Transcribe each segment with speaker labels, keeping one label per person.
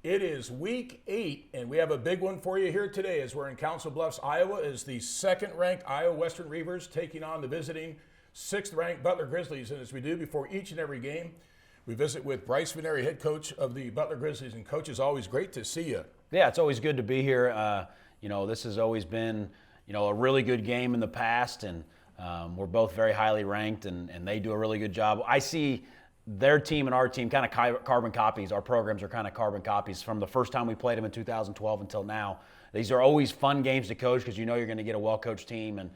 Speaker 1: It is week 8, and we have a big one for you here today as we're in Council Bluffs, Iowa, as the second-ranked Iowa Western Reivers taking on the visiting 6th-ranked Butler Grizzlies. And as we do before each and every game, we visit with Brice Vignery, head coach of the Butler Grizzlies. And, Coach, it's always great to see you.
Speaker 2: Yeah, it's always good to be here. This has always been, a really good game in the past, and we're both very highly ranked, and they do a really good job. I see their team and our team kind of carbon copies. Our programs are kind of carbon copies from the first time we played them in 2012 until now. These are always fun games to coach because you're going to get a well-coached team, and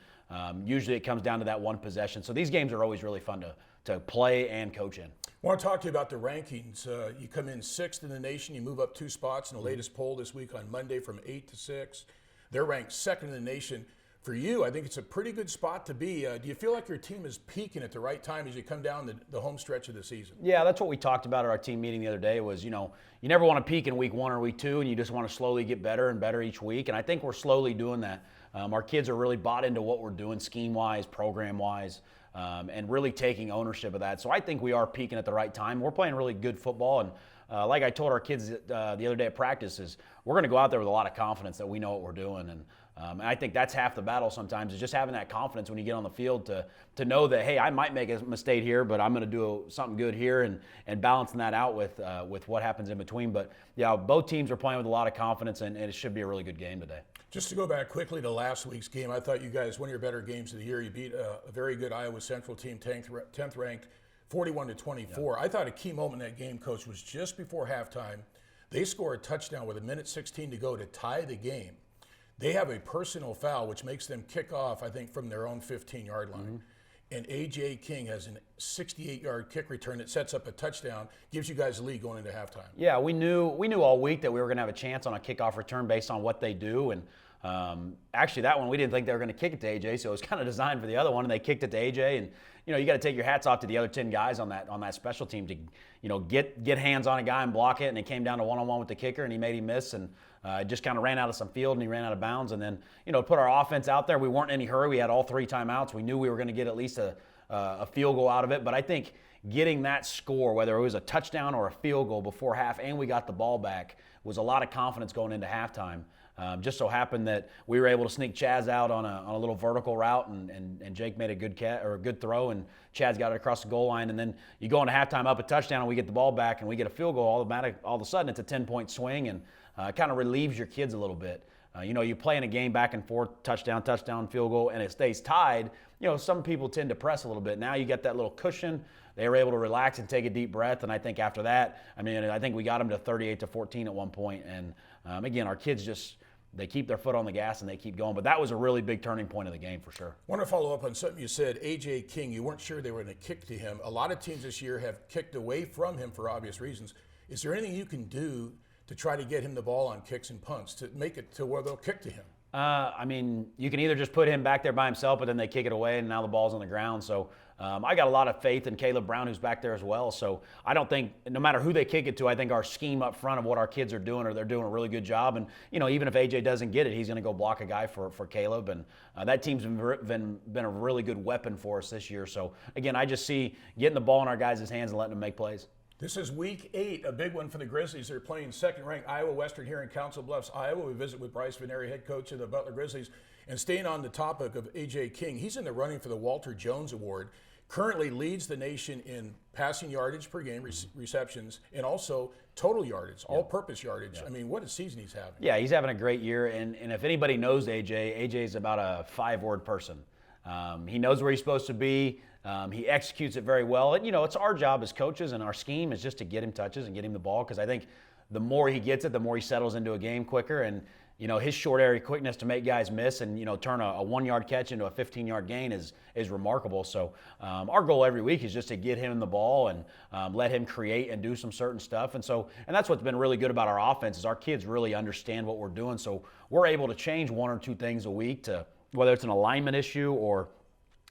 Speaker 2: usually it comes down to that one possession. So these games are always really fun to play and coach in.
Speaker 1: I want to talk to you about the rankings. You come in 6th in the nation. You move up 2 spots in the latest poll this week on Monday from 8 to 6. They're ranked 2nd in the nation. For you, I think it's a pretty good spot to be. Do you feel like your team is peaking at the right time as you come down the home stretch of the season?
Speaker 2: Yeah, that's what we talked about at our team meeting the other day was, you never want to peak in week 1 or week 2, and you just want to slowly get better and better each week. And I think we're slowly doing that. Our kids are really bought into what we're doing scheme-wise, program-wise, and really taking ownership of that. So I think we are peaking at the right time. We're playing really good football, and like I told our kids the other day at practice, is we're going to go out there with a lot of confidence that we know what we're doing. And I think that's half the battle sometimes, is just having that confidence when you get on the field to know that, hey, I might make a mistake here, but I'm going to do something good here, and balancing that out with what happens in between. But, yeah, both teams are playing with a lot of confidence, and it should be a really good game today.
Speaker 1: Just to go back quickly to last week's game, I thought you guys, one of your better games of the year, you beat a very good Iowa Central team, 10th ranked, 41-24. Yeah. I thought a key moment in that game, Coach, was just before halftime. They score a touchdown with 1:16 to go to tie the game. They have a personal foul, which makes them kick off, I think, from their own 15-yard line. Mm-hmm. And A.J. King has a 68-yard kick return that sets up a touchdown, gives you guys the lead going into halftime.
Speaker 2: Yeah, we knew all week that we were going to have a chance on a kickoff return based on what they do. And actually, that one, we didn't think they were going to kick it to A.J., so it was kind of designed for the other one, and they kicked it to A.J. And, you got to take your hats off to the other 10 guys on that special team to, get hands on a guy and block it. And it came down to one-on-one with the kicker, and he made him miss. And just kind of ran out of some field, and he ran out of bounds. And then, put our offense out there. We weren't in any hurry. We had all 3 timeouts. We knew we were going to get at least a field goal out of it. But I think getting that score, whether it was a touchdown or a field goal before half, and we got the ball back, was a lot of confidence going into halftime. Just so happened that we were able to sneak Chaz out on a little vertical route, and Jake made a good throw, and Chaz got it across the goal line. And then you go into halftime up a touchdown, and we get the ball back, and we get a field goal. All of a sudden, it's a 10-point swing, and kind of relieves your kids a little bit. You play in a game back and forth, touchdown, field goal, and it stays tied. Some people tend to press a little bit. Now you get that little cushion. They were able to relax and take a deep breath, and I think after that, I think we got them to 38-14 at one point. And again, our kids they keep their foot on the gas and they keep going. But that was a really big turning point of the game for sure.
Speaker 1: I want to follow up on something you said. A.J. King, you weren't sure they were going to kick to him. A lot of teams this year have kicked away from him for obvious reasons. Is there anything you can do to try to get him the ball on kicks and punts, to make it to where they'll kick to him?
Speaker 2: You can either just put him back there by himself, but then they kick it away, and now the ball's on the ground. So I got a lot of faith in Caleb Brown, who's back there as well. So I don't think, no matter who they kick it to, I think our scheme up front of what our kids are doing, or they're doing a really good job. And, even if A.J. doesn't get it, he's going to go block a guy for Caleb. And that team's been a really good weapon for us this year. So, again, I just see getting the ball in our guys' hands and letting them make plays.
Speaker 1: This is week 8, a big one for the Grizzlies. They're playing second-ranked Iowa Western here in Council Bluffs, Iowa. We visit with Brice Vignery, head coach of the Butler Grizzlies. And staying on the topic of A.J. King, he's in the running for the Walter Jones Award. Currently leads the nation in passing yardage per game, receptions, and also total yardage, all-purpose yardage. Yeah. What a season he's having.
Speaker 2: Yeah, he's having a great year. And if anybody knows A.J. is about a 5-word person. He knows where he's supposed to be. He executes it very well. And, it's our job as coaches, and our scheme is just to get him touches and get him the ball, because I think the more he gets it, the more he settles into a game quicker. And, his short area quickness to make guys miss and, turn a 1-yard catch into a 15-yard gain is remarkable. So our goal every week is just to get him the ball and let him create and do some certain stuff. And that's what's been really good about our offense, is our kids really understand what we're doing. So we're able to change 1 or 2 things a week, to whether it's an alignment issue or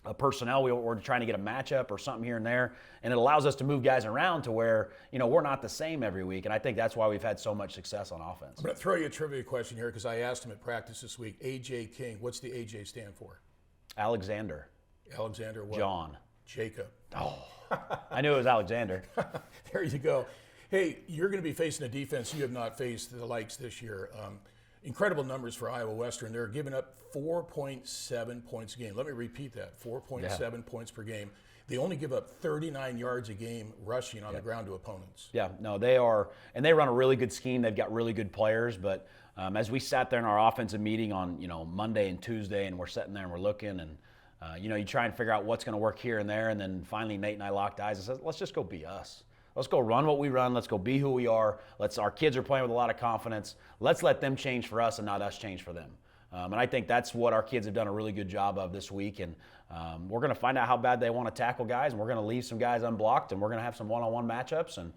Speaker 2: a personnel, we're trying to get a matchup or something here and there, and it allows us to move guys around to where, we're not the same every week, and I think that's why we've had so much success on offense.
Speaker 1: I'm going to throw you a trivia question here, because I asked him at practice this week. A.J. King, what's the A.J. stand for?
Speaker 2: Alexander.
Speaker 1: Alexander what?
Speaker 2: John.
Speaker 1: Jacob.
Speaker 2: Oh, I knew it was Alexander.
Speaker 1: There you go. Hey, you're going to be facing a defense you have not faced the likes this year. Incredible numbers for Iowa Western. They're giving up 4.7 points a game. Let me repeat that, 4.7 points per game. They only give up 39 yards a game rushing on the ground to opponents.
Speaker 2: Yeah, no, they are, and they run a really good scheme. They've got really good players, but as we sat there in our offensive meeting on Monday and Tuesday, and we're sitting there and we're looking, and you try and figure out what's going to work here and there, and then finally Nate and I locked eyes and said, let's just go be us. Let's go run what we run. Let's go be who we are. Our kids are playing with a lot of confidence. Let's let them change for us and not us change for them. And I think that's what our kids have done a really good job of this week. And we're going to find out how bad they want to tackle guys, and we're going to leave some guys unblocked, and we're going to have some one-on-one matchups, and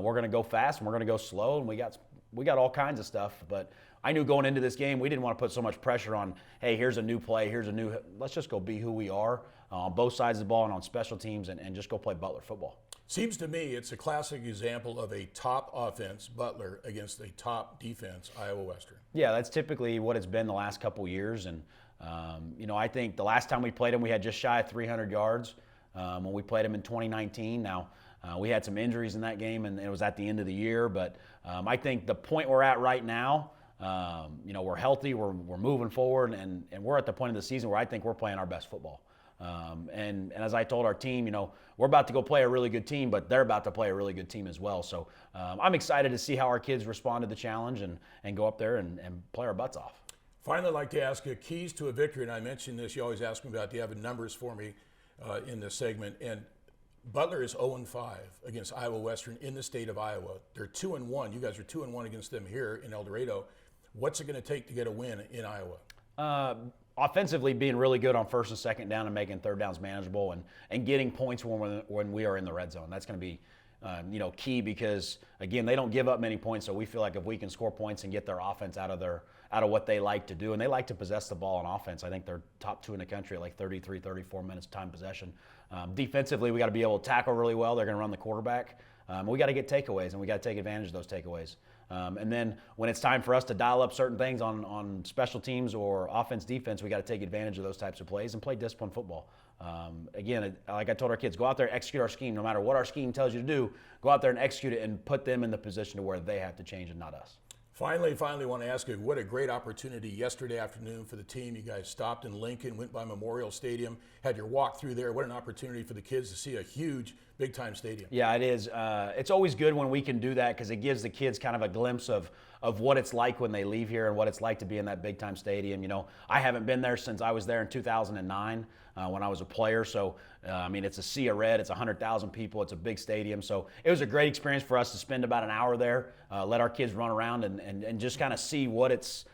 Speaker 2: we're going to go fast, and we're going to go slow, and we got all kinds of stuff. But I knew going into this game we didn't want to put so much pressure on, hey, here's a new play, let's just go be who we are on both sides of the ball and on special teams and just go play Butler football.
Speaker 1: Seems to me it's a classic example of a top offense, Butler, against a top defense, Iowa Western.
Speaker 2: Yeah, that's typically what it's been the last couple years. And, I think the last time we played them, we had just shy of 300 yards when we played them in 2019. Now, we had some injuries in that game, and it was at the end of the year. But I think the point we're at right now, we're healthy, we're moving forward, and we're at the point of the season where I think we're playing our best football. And as I told our team, we're about to go play a really good team, but they're about to play a really good team as well. So I'm excited to see how our kids respond to the challenge and go up there and play our butts off.
Speaker 1: Finally, I'd like to ask you keys to a victory, and I mentioned this, you always ask me about, do you have numbers for me in this segment? And Butler is 0-5 against Iowa Western in the state of Iowa. They're 2-1. You guys are 2-1 against them here in El Dorado. What's it going to take to get a win in Iowa?
Speaker 2: Offensively, being really good on first and second down and making third downs manageable, and getting points when we are in the red zone. That's going to be key because, again, they don't give up many points, so we feel like if we can score points and get their offense out of what they like to do, and they like to possess the ball on offense. I think they're top 2 in the country at like 33, 34 minutes time possession. Defensively, we got to be able to tackle really well. They're going to run the quarterback. We got to get takeaways, and we got to take advantage of those takeaways. And then when it's time for us to dial up certain things on special teams or offense, defense, we got to take advantage of those types of plays and play disciplined football. Again, like I told our kids, go out there, execute our scheme. No matter what our scheme tells you to do, go out there and execute it and put them in the position to where they have to change and not us.
Speaker 1: Finally, want to ask you, what a great opportunity yesterday afternoon for the team. You guys stopped in Lincoln, went by Memorial Stadium, had your walk through there. What an opportunity for the kids to see a huge, big-time stadium.
Speaker 2: Yeah, it is. It's always good when we can do that because it gives the kids kind of a glimpse of what it's like when they leave here and what it's like to be in that big-time stadium. I haven't been there since I was there in 2009 when I was a player. So, it's a sea of red. It's 100,000 people. It's a big stadium. So it was a great experience for us to spend about an hour there, let our kids run around and just kind of see what it's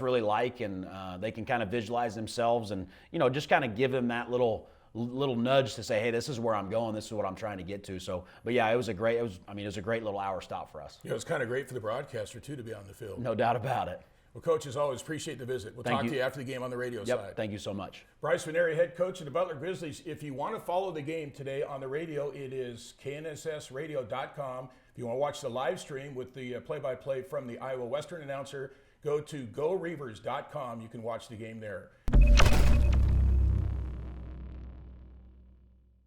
Speaker 2: really like, and they can kind of visualize themselves and, just kind of give them that little nudge to say, hey, this is where I'm going. This is what I'm trying to get to. So, but yeah, it was a great little hour stop for us.
Speaker 1: Yeah, it was kind of great for the broadcaster too to be on the field.
Speaker 2: No doubt about it.
Speaker 1: Well, Coach, as always, appreciate the visit. We'll talk to you after the game on the radio side.
Speaker 2: Thank you so much.
Speaker 1: Brice Vignery, head coach of the Butler Grizzlies. If you want to follow the game today on the radio, it is knssradio.com. If you want to watch the live stream with the play-by-play from the Iowa Western announcer, go to goreivers.com. You can watch the game there.